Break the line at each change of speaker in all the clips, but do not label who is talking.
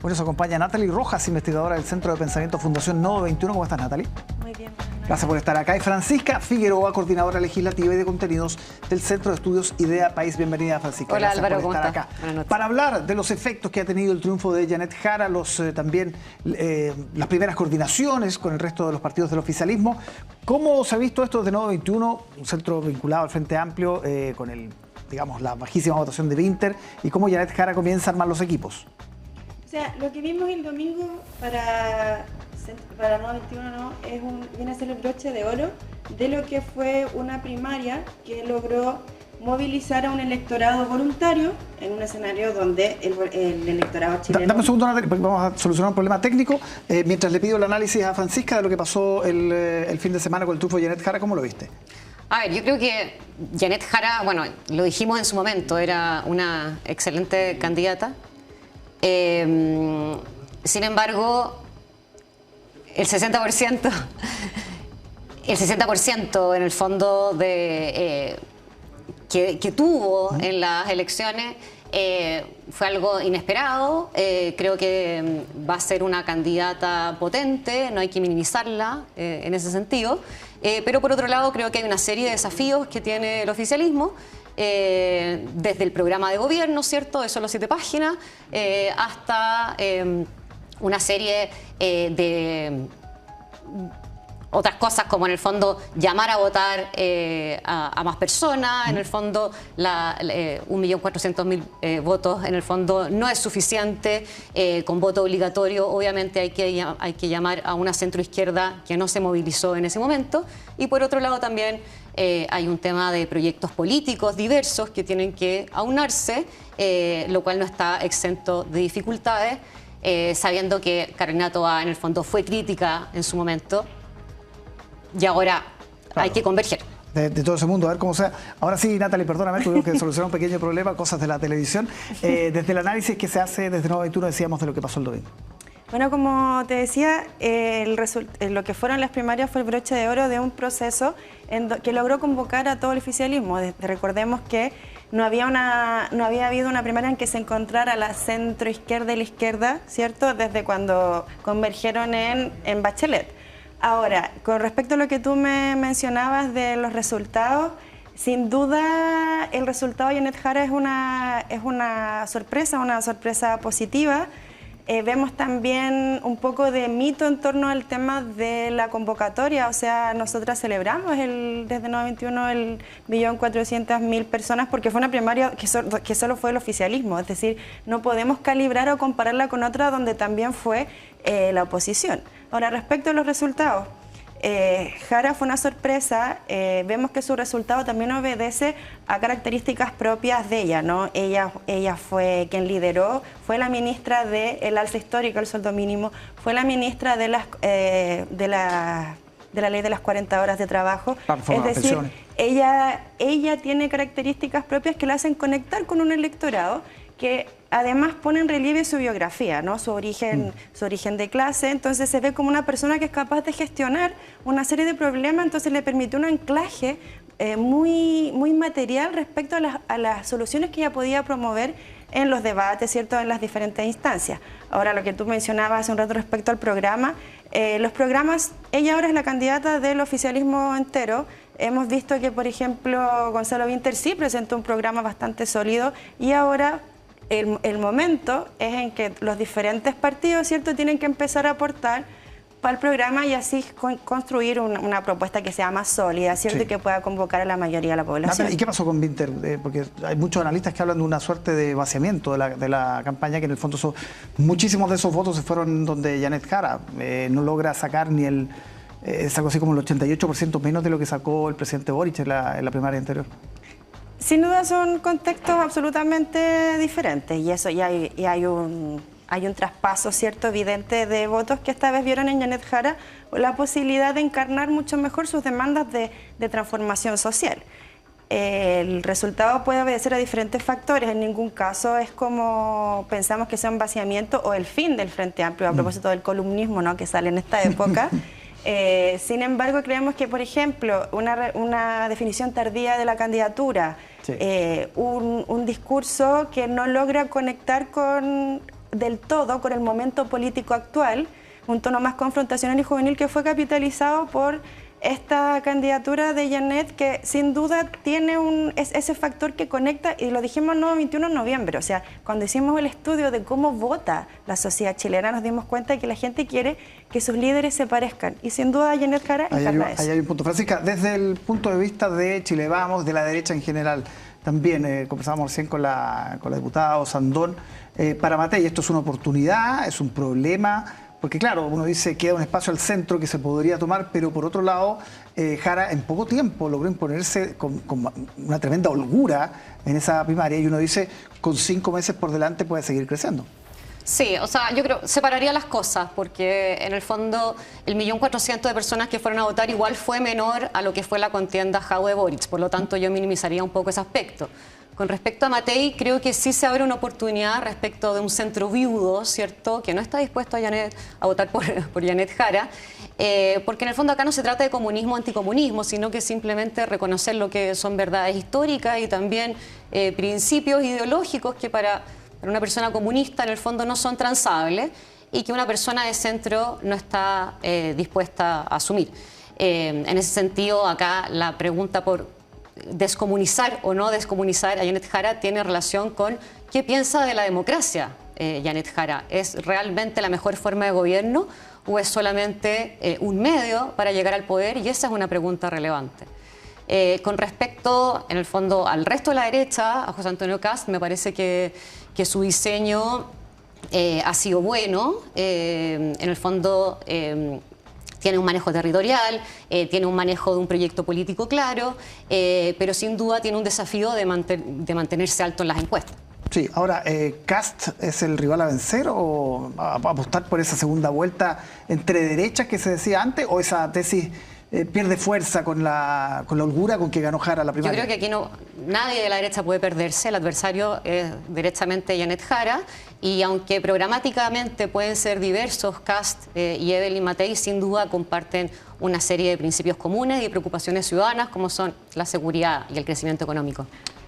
Hoy nos acompaña Natalie Rojas, investigadora del Centro de Pensamiento Fundación Nodo 21. ¿Cómo estás, Natalie?
Muy bien.
Gracias por estar acá. Y Francisca Figueroa, coordinadora legislativa y de contenidos del Centro de Estudios Idea País. Bienvenida, Francisca.
Hola,
Gracias
Álvaro,
por estar
¿cómo
acá.
Buenas noches.
Para hablar de los efectos que ha tenido el triunfo de Janet Jara, también las primeras coordinaciones con el resto de los partidos del oficialismo. ¿Cómo se ha visto esto desde Nodo 21, un centro vinculado al Frente Amplio, con la bajísima votación de Vinter, y cómo Janet Jara comienza a armar los equipos?
O sea, lo que vimos el domingo para Nodo 21 viene a ser el broche de oro de lo que fue una primaria que logró movilizar a un electorado voluntario en un escenario donde el electorado chileno...
Dame un segundo, Natalie, porque vamos a solucionar un problema técnico. Mientras le pido el análisis a Francisca de lo que pasó el fin de semana con el triunfo de Janet Jara, ¿cómo lo viste?
A ver, yo creo que Janet Jara, bueno, lo dijimos en su momento, era una excelente candidata. Sin embargo, el 60% en el fondo que tuvo en las elecciones fue algo inesperado. Creo que va a ser una candidata potente, no hay que minimizarla en ese sentido. Pero por otro lado, creo que hay una serie de desafíos que tiene el oficialismo. Desde el programa de gobierno, ¿cierto? De solo 7 páginas, hasta una serie de otras cosas, como en el fondo llamar a votar a más personas. En el fondo 1.400.000 votos en el fondo no es suficiente. Con voto obligatorio obviamente hay que llamar a una centroizquierda que no se movilizó en ese momento. Y por otro lado también hay un tema de proyectos políticos diversos que tienen que aunarse, lo cual no está exento de dificultades, sabiendo que Carolina Toá en el fondo fue crítica en su momento. Y ahora hay que converger.
De todo ese mundo, a ver cómo sea. Ahora sí, Natalie, perdóname, tuvimos que solucionar un pequeño problema, cosas de la televisión. Desde el análisis que se hace desde Nodo 21 decíamos de lo que pasó el domingo.
Bueno, como te decía, lo que fueron las primarias fue el broche de oro de un proceso que logró convocar a todo el oficialismo. Recordemos que no había habido una primaria en que se encontrara la centroizquierda y la izquierda, ¿cierto? Desde cuando convergieron en Bachelet. Ahora, con respecto a lo que tú me mencionabas de los resultados, sin duda el resultado de Janet Jara es una sorpresa positiva. Vemos también un poco de mito en torno al tema de la convocatoria. O sea, nosotras celebramos desde Nodo 21 el 1.400.000 personas porque fue una primaria que solo fue el oficialismo. Es decir, no podemos calibrar o compararla con otra donde también fue la oposición. Ahora, respecto a los resultados, Jara fue una sorpresa. Vemos que su resultado también obedece a características propias de ella, ¿no? Ella fue quien lideró, fue la ministra del alza histórica del sueldo mínimo, fue la ministra de la ley de las 40 horas de trabajo. Es decir, ella tiene características propias que la hacen conectar con un electorado que además pone en relieve su biografía, ¿no? Su origen de clase. Entonces se ve como una persona que es capaz de gestionar una serie de problemas, entonces le permitió un anclaje muy material respecto a las soluciones que ella podía promover en los debates, ¿cierto?, en las diferentes instancias. Ahora, lo que tú mencionabas hace un rato respecto al programa, los programas, ella ahora es la candidata del oficialismo entero. Hemos visto que, por ejemplo, Gonzalo Vinter sí presentó un programa bastante sólido y ahora el momento es en que los diferentes partidos, ¿cierto?, tienen que empezar a aportar para el programa y así construir una propuesta que sea más sólida, ¿cierto?, sí, y que pueda convocar a la mayoría de la población.
¿Y qué pasó con Vinter? Porque hay muchos analistas que hablan de una suerte de vaciamiento de la campaña, que en el fondo muchísimos de esos votos se fueron donde Janet Jara no logra sacar sacó así como el 88% menos de lo que sacó el presidente Boric en la primaria anterior.
Sin duda son contextos absolutamente diferentes y eso hay un traspaso, ¿cierto?, evidente de votos que esta vez vieron en Janet Jara la posibilidad de encarnar mucho mejor sus demandas de transformación social. El resultado puede obedecer a diferentes factores, en ningún caso es como pensamos que sea un vaciamiento o el fin del Frente Amplio, a propósito del columnismo, ¿no?, que sale en esta época. Sin embargo, creemos que, por ejemplo, una definición tardía de la candidatura, sí, un discurso que no logra conectar con del todo con el momento político actual, un tono más confrontacional y juvenil que fue capitalizado por esta candidatura de Janet, que sin duda tiene ese factor que conecta, y lo dijimos el 21 de noviembre, o sea, cuando hicimos el estudio de cómo vota la sociedad chilena, nos dimos cuenta de que la gente quiere que sus líderes se parezcan, y sin duda Janet Jara encarna eso.
Ahí hay un punto. Francisca, desde el punto de vista de Chile Vamos, de la derecha en general, también conversábamos recién con la diputada Osandón, para Matei esto es una oportunidad, es un problema. Porque claro, uno dice queda un espacio al centro que se podría tomar, pero por otro lado, Jara en poco tiempo logró imponerse con una tremenda holgura en esa primaria, y uno dice, con 5 meses por delante puede seguir creciendo.
Sí, o sea, yo creo, separaría las cosas, porque en el fondo el 1.400.000 de personas que fueron a votar igual fue menor a lo que fue la contienda Jadwe-Boric, por lo tanto yo minimizaría un poco ese aspecto. Con respecto a Matei, creo que sí se abre una oportunidad respecto de un centro viudo, ¿cierto?, que no está dispuesto a votar por Janet Jara, porque en el fondo acá no se trata de comunismo o anticomunismo, sino que simplemente reconocer lo que son verdades históricas y también principios ideológicos que para una persona comunista en el fondo no son transables y que una persona de centro no está dispuesta a asumir. En ese sentido, acá la pregunta por descomunizar o no descomunizar a Janet Jara tiene relación con qué piensa de la democracia Janet Jara. ¿Es realmente la mejor forma de gobierno o es solamente un medio para llegar al poder? Y esa es una pregunta relevante. Con respecto, en el fondo, al resto de la derecha, a José Antonio Kast, me parece que su diseño ha sido bueno. En el fondo, tiene un manejo territorial, tiene un manejo de un proyecto político claro, pero sin duda tiene un desafío de mantenerse alto en las encuestas.
Sí, ahora, ¿Kast es el rival a vencer o a apostar por esa segunda vuelta entre derechas que se decía antes, o esa tesis pierde fuerza con la holgura con que ganó Jara la primaria?
Yo creo que aquí nadie de la derecha puede perderse, el adversario es derechamente Janet Jara, y aunque programáticamente pueden ser diversos, Kast y Evelyn Matei sin duda comparten una serie de principios comunes y preocupaciones ciudadanas como son la seguridad y el crecimiento económico.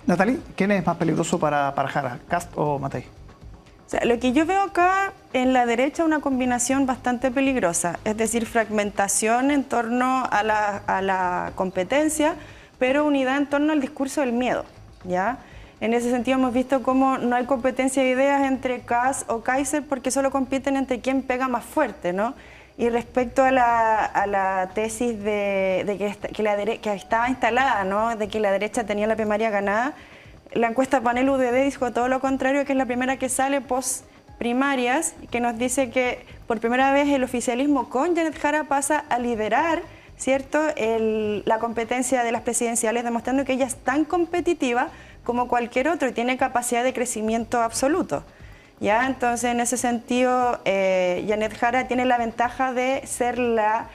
Natalie, ¿quién es más peligroso para Jara, Kast o Matei?
O sea, lo que yo veo acá en la derecha es una combinación bastante peligrosa, es decir, fragmentación en torno a la competencia, pero unidad en torno al discurso del miedo, ¿ya? En ese sentido hemos visto cómo no hay competencia de ideas entre Kast o Kaiser porque solo compiten entre quién pega más fuerte, ¿no? Y respecto a la tesis que estaba instalada, ¿no?, de que la derecha tenía la primaria ganada, la encuesta Panel UDD dijo todo lo contrario, que es la primera que sale post primarias, que nos dice que por primera vez el oficialismo con Janet Jara pasa a liderar, ¿cierto?, la competencia de las presidenciales, demostrando que ella es tan competitiva como cualquier otro y tiene capacidad de crecimiento absoluto. ¿Ya? Entonces, en ese sentido, Janet Jara tiene la ventaja de ser la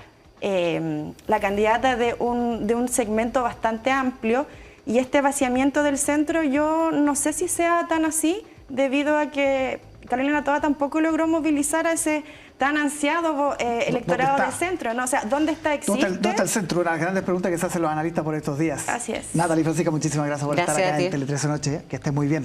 candidata de un segmento bastante amplio, y este vaciamiento del centro yo no sé si sea tan así, debido a que Carolina Toa tampoco logró movilizar a ese tan ansiado electorado del centro, ¿no? O sea, ¿dónde está? ¿Existe?
¿Dónde está el centro? Una de las grandes preguntas que se hacen los analistas por estos días.
Así es.
Natalie, Francisca, muchísimas gracias por estar acá
a ti.
en Tele 13 Noche. Que estés muy bien.